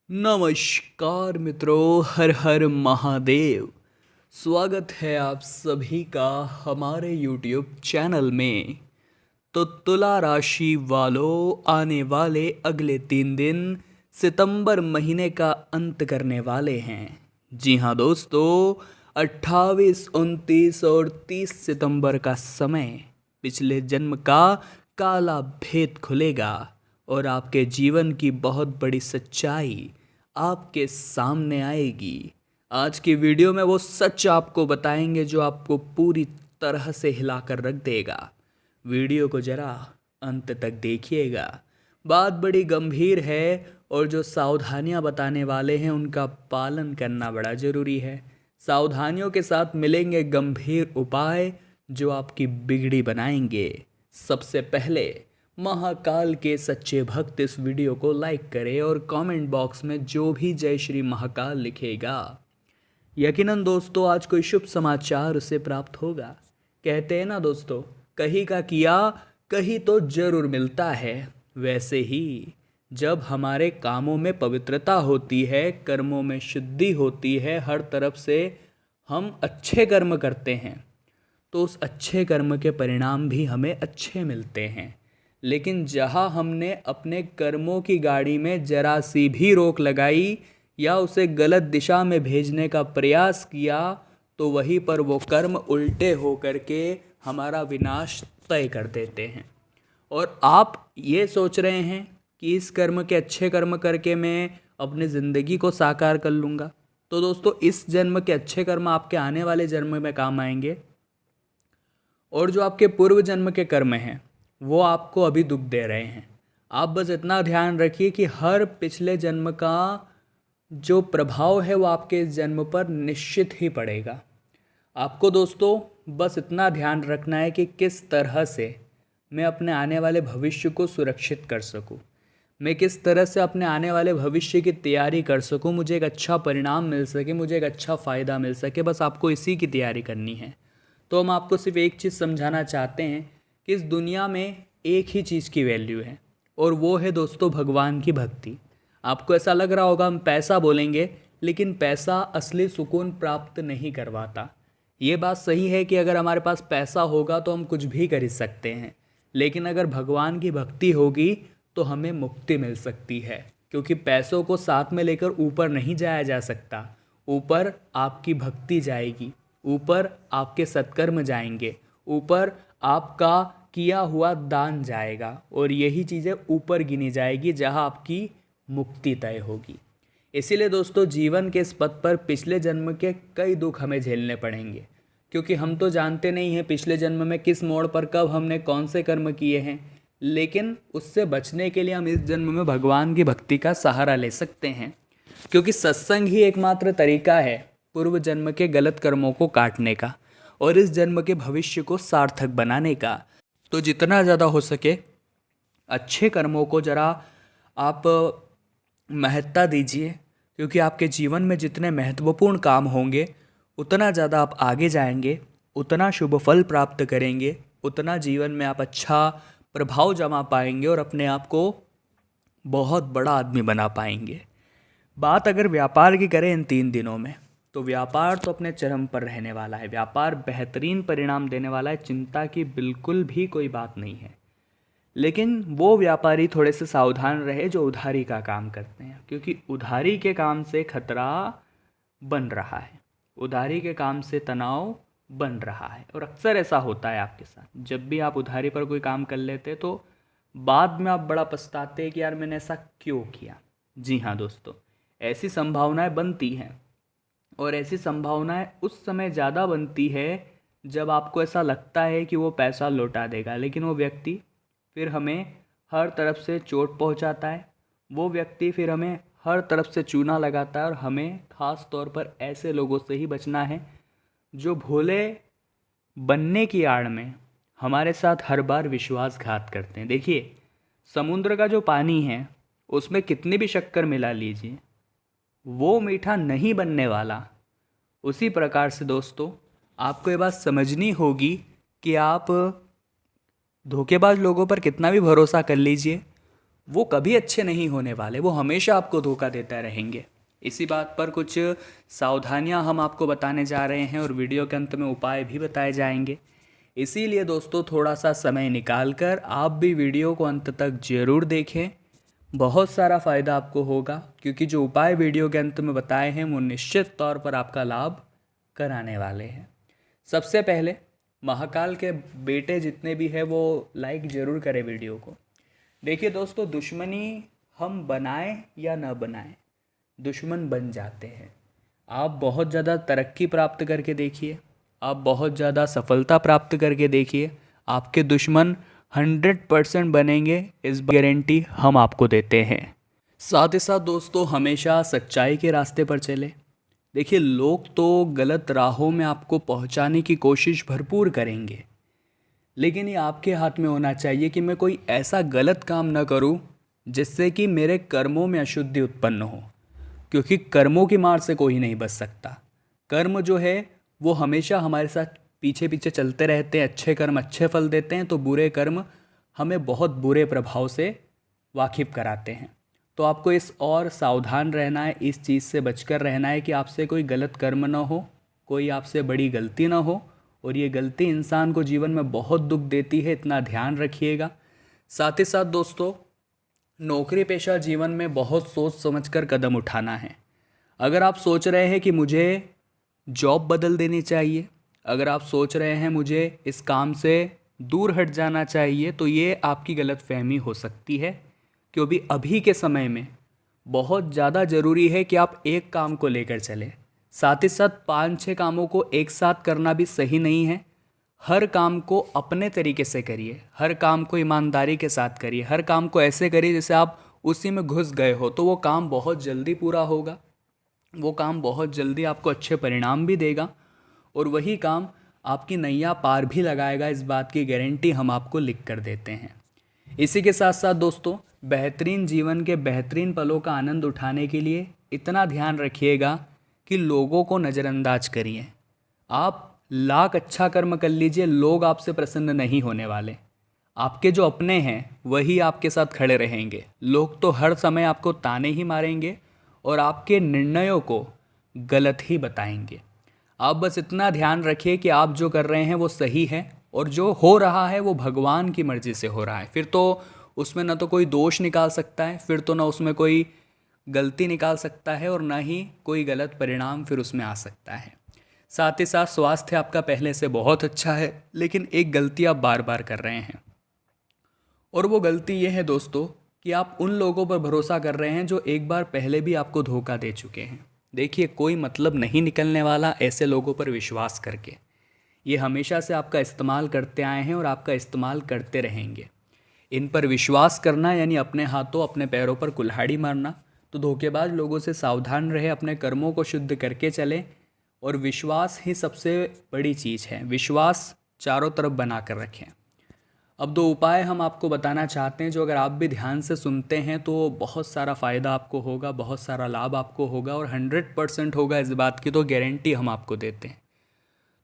नमस्कार मित्रों, हर हर महादेव। स्वागत है आप सभी का हमारे YouTube चैनल में। तो तुला राशि वालों, आने वाले अगले 3 दिन सितंबर महीने का अंत करने वाले हैं। जी हाँ दोस्तों, 28, 29 और 30 सितंबर का समय पिछले जन्म का काला भेद खुलेगा और आपके जीवन की बहुत बड़ी सच्चाई आपके सामने आएगी। आज की वीडियो में वो सच आपको बताएंगे जो आपको पूरी तरह से हिलाकर रख देगा। वीडियो को जरा अंत तक देखिएगा। बात बड़ी गंभीर है और जो सावधानियां बताने वाले हैं उनका पालन करना बड़ा ज़रूरी है। सावधानियों के साथ मिलेंगे गंभीर उपाय जो आपकी बिगड़ी बनाएंगे। सबसे पहले महाकाल के सच्चे भक्त इस वीडियो को लाइक करें और कमेंट बॉक्स में जो भी जय श्री महाकाल लिखेगा, यकीनन दोस्तों आज कोई शुभ समाचार उसे प्राप्त होगा। कहते हैं ना दोस्तों, कहीं का किया कहीं तो जरूर मिलता है। वैसे ही जब हमारे कामों में पवित्रता होती है, कर्मों में शुद्धि होती है, हर तरफ से हम अच्छे कर्म करते हैं, तो उस अच्छे कर्म के परिणाम भी हमें अच्छे मिलते हैं। लेकिन जहाँ हमने अपने कर्मों की गाड़ी में जरा सी भी रोक लगाई या उसे गलत दिशा में भेजने का प्रयास किया, तो वहीं पर वो कर्म उल्टे हो करके हमारा विनाश तय कर देते हैं। और आप ये सोच रहे हैं कि इस कर्म के अच्छे कर्म करके मैं अपनी ज़िंदगी को साकार कर लूँगा, तो दोस्तों इस जन्म के अच्छे कर्म आपके आने वाले जन्म में काम आएंगे। और जो आपके पूर्व जन्म के कर्म हैं वो आपको अभी दुख दे रहे हैं। आप बस इतना ध्यान रखिए कि हर पिछले जन्म का जो प्रभाव है वो आपके इस जन्म पर निश्चित ही पड़ेगा। आपको दोस्तों बस इतना ध्यान रखना है कि किस तरह से मैं अपने आने वाले भविष्य को सुरक्षित कर सकूं, मैं किस तरह से अपने आने वाले भविष्य की तैयारी कर सकूं, मुझे एक अच्छा परिणाम मिल सके, मुझे एक अच्छा फ़ायदा मिल सके। बस आपको इसी की तैयारी करनी है। तो हम आपको सिर्फ एक चीज़ समझाना चाहते हैं कि इस दुनिया में एक ही चीज़ की वैल्यू है और वो है दोस्तों भगवान की भक्ति। आपको ऐसा लग रहा होगा हम पैसा बोलेंगे, लेकिन पैसा असली सुकून प्राप्त नहीं करवाता। ये बात सही है कि अगर हमारे पास पैसा होगा तो हम कुछ भी खरीद सकते हैं, लेकिन अगर भगवान की भक्ति होगी तो हमें मुक्ति मिल सकती है। क्योंकि पैसों को साथ में लेकर ऊपर नहीं जाया जा सकता, ऊपर आपकी भक्ति जाएगी, ऊपर आपके सत्कर्म जाएंगे, ऊपर आपका किया हुआ दान जाएगा और यही चीज़ें ऊपर गिनी जाएगी जहां आपकी मुक्ति तय होगी। इसीलिए दोस्तों जीवन के इस पथ पर पिछले जन्म के कई दुख हमें झेलने पड़ेंगे, क्योंकि हम तो जानते नहीं हैं पिछले जन्म में किस मोड़ पर कब हमने कौन से कर्म किए हैं। लेकिन उससे बचने के लिए हम इस जन्म में भगवान की भक्ति का सहारा ले सकते हैं, क्योंकि सत्संग ही एकमात्र तरीका है पूर्व जन्म के गलत कर्मों को काटने का और इस जन्म के भविष्य को सार्थक बनाने का। तो जितना ज़्यादा हो सके अच्छे कर्मों को ज़रा आप महत्ता दीजिए, क्योंकि आपके जीवन में जितने महत्वपूर्ण काम होंगे उतना ज़्यादा आप आगे जाएंगे, उतना शुभ फल प्राप्त करेंगे, उतना जीवन में आप अच्छा प्रभाव जमा पाएंगे और अपने आप को बहुत बड़ा आदमी बना पाएंगे। बात अगर व्यापार की करें इन 3 दिनों में, तो व्यापार तो अपने चरम पर रहने वाला है। व्यापार बेहतरीन परिणाम देने वाला है, चिंता की बिल्कुल भी कोई बात नहीं है। लेकिन वो व्यापारी थोड़े से सावधान रहे जो उधारी का काम करते हैं, क्योंकि उधारी के काम से खतरा बन रहा है, उधारी के काम से तनाव बन रहा है। और अक्सर ऐसा होता है आपके साथ, जब भी आप उधारी पर कोई काम कर लेते तो बाद में आप बड़ा पछताते हैं कि यार मैंने ऐसा क्यों किया। जी हाँ दोस्तों, ऐसी संभावनाएं बनती हैं और ऐसी संभावनाएं उस समय ज़्यादा बनती है जब आपको ऐसा लगता है कि वो पैसा लौटा देगा, लेकिन वो व्यक्ति फिर हमें हर तरफ से चोट पहुंचाता है, वो व्यक्ति फिर हमें हर तरफ से चूना लगाता है। और हमें ख़ास तौर पर ऐसे लोगों से ही बचना है जो भोले बनने की आड़ में हमारे साथ हर बार विश्वासघात करते हैं। देखिए, समुद्र का जो पानी है उसमें कितनी भी शक्कर मिला लीजिए, वो मीठा नहीं बनने वाला। उसी प्रकार से दोस्तों आपको ये बात समझनी होगी कि आप धोखेबाज लोगों पर कितना भी भरोसा कर लीजिए, वो कभी अच्छे नहीं होने वाले, वो हमेशा आपको धोखा देते रहेंगे। इसी बात पर कुछ सावधानियां हम आपको बताने जा रहे हैं और वीडियो के अंत में उपाय भी बताए जाएंगे। इसीलिए दोस्तों थोड़ा सा समय निकाल कर आप भी वीडियो को अंत तक ज़रूर देखें। बहुत सारा फ़ायदा आपको होगा, क्योंकि जो उपाय वीडियो के अंत में बताए हैं वो निश्चित तौर पर आपका लाभ कराने वाले हैं। सबसे पहले महाकाल के बेटे जितने भी हैं वो लाइक ज़रूर करें वीडियो को। देखिए दोस्तों, दुश्मनी हम बनाएं या न बनाएं, दुश्मन बन जाते हैं। आप बहुत ज़्यादा तरक्की प्राप्त करके देखिए, आप बहुत ज़्यादा सफलता प्राप्त करके देखिए, आपके दुश्मन 100% बनेंगे, इस गारंटी हम आपको देते हैं। साथ ही साथ दोस्तों हमेशा सच्चाई के रास्ते पर चले। देखिए, लोग तो गलत राहों में आपको पहुंचाने की कोशिश भरपूर करेंगे, लेकिन ये आपके हाथ में होना चाहिए कि मैं कोई ऐसा गलत काम न करूं जिससे कि मेरे कर्मों में अशुद्धि उत्पन्न हो, क्योंकि कर्मों की मार से कोई नहीं बच सकता। कर्म जो है वो हमेशा हमारे साथ पीछे पीछे चलते रहते हैं। अच्छे कर्म अच्छे फल देते हैं, तो बुरे कर्म हमें बहुत बुरे प्रभाव से वाकिफ कराते हैं। तो आपको इस और सावधान रहना है, इस चीज़ से बचकर रहना है कि आपसे कोई गलत कर्म ना हो, कोई आपसे बड़ी गलती ना हो, और ये गलती इंसान को जीवन में बहुत दुख देती है, इतना ध्यान रखिएगा। साथ ही साथ दोस्तों, नौकरी पेशा जीवन में बहुत सोच समझकर कदम उठाना है। अगर आप सोच रहे हैं कि मुझे जॉब बदल देनी चाहिए, अगर आप सोच रहे हैं मुझे इस काम से दूर हट जाना चाहिए, तो ये आपकी गलतफहमी हो सकती है, क्योंकि अभी के समय में बहुत ज़्यादा ज़रूरी है कि आप एक काम को लेकर चलें। साथ ही साथ 5-6 कामों को एक साथ करना भी सही नहीं है। हर काम को अपने तरीके से करिए, हर काम को ईमानदारी के साथ करिए, हर काम को ऐसे करिए जैसे आप उसी में घुस गए हो, तो वो काम बहुत जल्दी पूरा होगा, वो काम बहुत जल्दी आपको अच्छे परिणाम भी देगा, और वही काम आपकी नैया पार भी लगाएगा। इस बात की गारंटी हम आपको लिख कर देते हैं। इसी के साथ साथ दोस्तों, बेहतरीन जीवन के बेहतरीन पलों का आनंद उठाने के लिए इतना ध्यान रखिएगा कि लोगों को नज़रअंदाज करिए। आप लाख अच्छा कर्म कर लीजिए, लोग आपसे प्रसन्न नहीं होने वाले। आपके जो अपने हैं वही आपके साथ खड़े रहेंगे। लोग तो हर समय आपको ताने ही मारेंगे और आपके निर्णयों को गलत ही बताएंगे। आप बस इतना ध्यान रखिए कि आप जो कर रहे हैं वो सही है, और जो हो रहा है वो भगवान की मर्ज़ी से हो रहा है। फिर तो उसमें ना तो कोई दोष निकाल सकता है, फिर तो ना उसमें कोई गलती निकाल सकता है, और ना ही कोई गलत परिणाम फिर उसमें आ सकता है। साथ ही साथ स्वास्थ्य आपका पहले से बहुत अच्छा है, लेकिन एक गलती आप बार बार कर रहे हैं, और वो गलती ये है दोस्तों कि आप उन लोगों पर भरोसा कर रहे हैं जो एक बार पहले भी आपको धोखा दे चुके हैं। देखिए, कोई मतलब नहीं निकलने वाला ऐसे लोगों पर विश्वास करके। ये हमेशा से आपका इस्तेमाल करते आए हैं और आपका इस्तेमाल करते रहेंगे। इन पर विश्वास करना यानी अपने हाथों अपने पैरों पर कुल्हाड़ी मारना। तो धोखेबाज लोगों से सावधान रहे, अपने कर्मों को शुद्ध करके चलें, और विश्वास ही सबसे बड़ी चीज़ है। विश्वास चारों तरफ बना कर रखें। अब 2 उपाय हम आपको बताना चाहते हैं, जो अगर आप भी ध्यान से सुनते हैं तो बहुत सारा फ़ायदा आपको होगा, बहुत सारा लाभ आपको होगा, और 100% होगा, इस बात की तो गारंटी हम आपको देते हैं।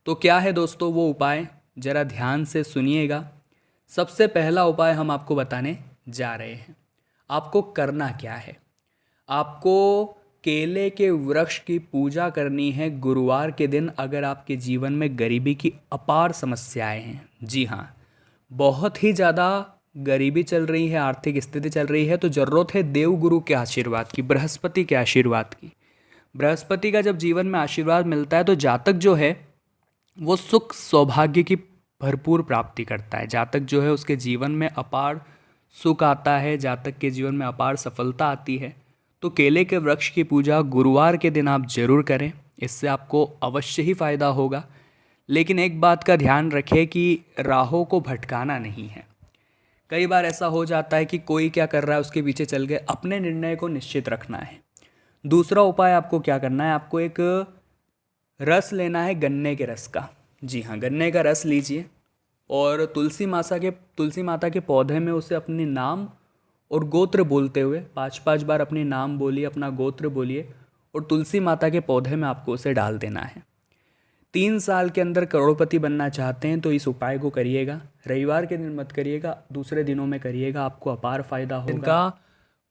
तो क्या है दोस्तों वो उपाय, ज़रा ध्यान से सुनिएगा। सबसे पहला उपाय हम आपको बताने जा रहे हैं। आपको करना क्या है, आपको केले के वृक्ष की पूजा करनी है गुरुवार के दिन, अगर आपके जीवन में गरीबी की अपार समस्याएं हैं। जी हाँ, बहुत ही ज़्यादा गरीबी चल रही है, आर्थिक स्थिति चल रही है, तो ज़रूरत है देवगुरु के आशीर्वाद की, बृहस्पति के आशीर्वाद की। बृहस्पति का जब जीवन में आशीर्वाद मिलता है तो जातक जो है वो सुख सौभाग्य की भरपूर प्राप्ति करता है। जातक जो है उसके जीवन में अपार सुख आता है, जातक के जीवन में अपार सफलता आती है। तो केले के वृक्ष की पूजा गुरुवार के दिन आप जरूर करें, इससे आपको अवश्य ही फ़ायदा होगा। लेकिन एक बात का ध्यान रखें कि राहों को भटकाना नहीं है। कई बार ऐसा हो जाता है कि कोई क्या कर रहा है उसके पीछे चल गए, अपने निर्णय को निश्चित रखना है। दूसरा उपाय आपको क्या करना है, आपको एक रस लेना है गन्ने के रस का। जी हाँ, गन्ने का रस लीजिए और तुलसी माता के पौधे में उसे अपने नाम और गोत्र बोलते हुए 5-5 बार अपने नाम बोलिए, अपना गोत्र बोलिए, और तुलसी माता के पौधे में आपको उसे डाल देना है। 3 साल के अंदर करोड़पति बनना चाहते हैं तो इस उपाय को करिएगा। रविवार के दिन मत करिएगा, दूसरे दिनों में करिएगा, आपको अपार फायदा होगा। इनका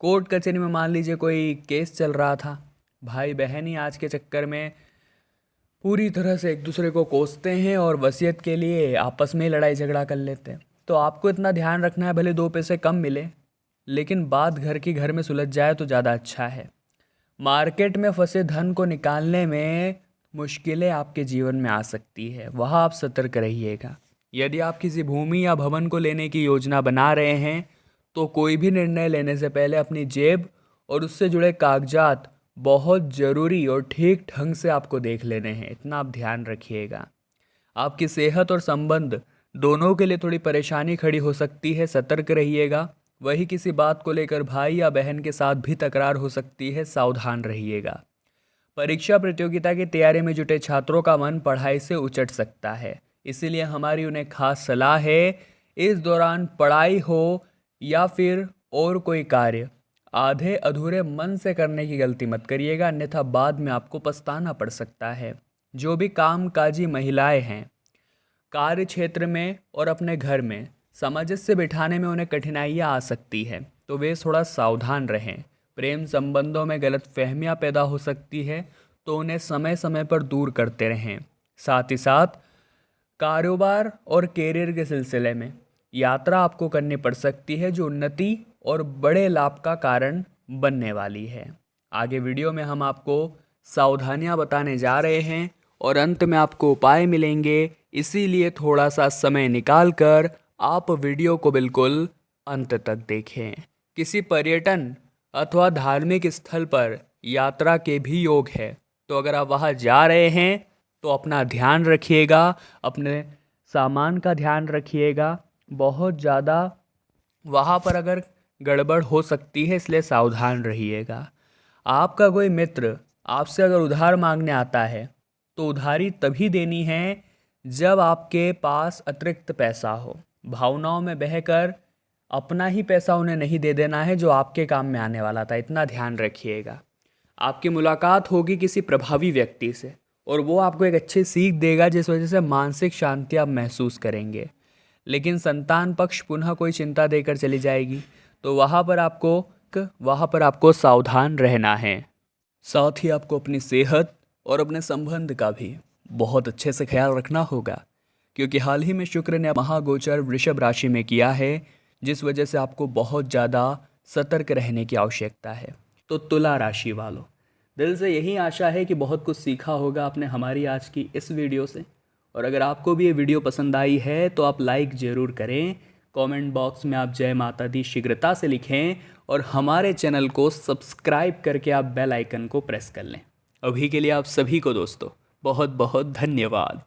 कोर्ट कचहरी में मान लीजिए कोई केस चल रहा था, भाई बहन ही आज के चक्कर में पूरी तरह से एक दूसरे को कोसते हैं और वसीयत के लिए आपस में ही लड़ाई झगड़ा कर लेते हैं। तो आपको इतना ध्यान रखना है, भले 2 पैसे कम मिले लेकिन बात घर की घर में सुलझ जाए तो ज़्यादा अच्छा है। मार्केट में फंसे धन को निकालने में मुश्किलें आपके जीवन में आ सकती है, वहाँ आप सतर्क रहिएगा। यदि आप किसी भूमि या भवन को लेने की योजना बना रहे हैं तो कोई भी निर्णय लेने से पहले अपनी जेब और उससे जुड़े कागजात बहुत ज़रूरी और ठीक ढंग से आपको देख लेने हैं, इतना आप ध्यान रखिएगा। आपकी सेहत और संबंध दोनों के लिए थोड़ी परेशानी खड़ी हो सकती है, सतर्क रहिएगा। वही किसी बात को लेकर भाई या बहन के साथ भी तकरार हो सकती है, सावधान रहिएगा। परीक्षा प्रतियोगिता की तैयारी में जुटे छात्रों का मन पढ़ाई से उचट सकता है, इसीलिए हमारी उन्हें खास सलाह है, इस दौरान पढ़ाई हो या फिर और कोई कार्य आधे अधूरे मन से करने की गलती मत करिएगा, अन्यथा बाद में आपको पछताना पड़ सकता है। जो भी कामकाजी महिलाएं हैं, कार्य क्षेत्र में और अपने घर में सामंजस्य बिठाने में उन्हें कठिनाइयाँ आ सकती है, तो वे थोड़ा सावधान रहें। प्रेम संबंधों में गलतफहमियाँ पैदा हो सकती है, तो उन्हें समय समय पर दूर करते रहें। साथ ही साथ कारोबार और कैरियर के सिलसिले में यात्रा आपको करनी पड़ सकती है, जो उन्नति और बड़े लाभ का कारण बनने वाली है। आगे वीडियो में हम आपको सावधानियां बताने जा रहे हैं और अंत में आपको उपाय मिलेंगे, इसीलिए थोड़ा सा समय निकाल कर आप वीडियो को बिल्कुल अंत तक देखें। किसी पर्यटन अथवा धार्मिक स्थल पर यात्रा के भी योग है, तो अगर आप वहाँ जा रहे हैं तो अपना ध्यान रखिएगा, अपने सामान का ध्यान रखिएगा। बहुत ज़्यादा वहाँ पर अगर गड़बड़ हो सकती है, इसलिए सावधान रहिएगा। आपका कोई मित्र आपसे अगर उधार मांगने आता है तो उधारी तभी देनी है जब आपके पास अतिरिक्त पैसा हो। भावनाओं में बहकर अपना ही पैसा उन्हें नहीं दे देना है जो आपके काम में आने वाला था, इतना ध्यान रखिएगा। आपकी मुलाकात होगी किसी प्रभावी व्यक्ति से और वो आपको एक अच्छी सीख देगा, जिस वजह से मानसिक शांति आप महसूस करेंगे। लेकिन संतान पक्ष पुनः कोई चिंता देकर चली जाएगी, तो वहाँ पर आपको सावधान रहना है। साथ ही आपको अपनी सेहत और अपने संबंध का भी बहुत अच्छे से ख्याल रखना होगा, क्योंकि हाल ही में शुक्र ने महागोचर वृषभ राशि में किया है, जिस वजह से आपको बहुत ज़्यादा सतर्क रहने की आवश्यकता है। तो तुला राशि वालों, दिल से यही आशा है कि बहुत कुछ सीखा होगा आपने हमारी आज की इस वीडियो से। और अगर आपको भी ये वीडियो पसंद आई है तो आप लाइक ज़रूर करें, कमेंट बॉक्स में आप जय माता दी शीघ्रता से लिखें और हमारे चैनल को सब्सक्राइब करके आप बेल आइकन को प्रेस कर लें। अभी के लिए आप सभी को दोस्तों बहुत बहुत धन्यवाद।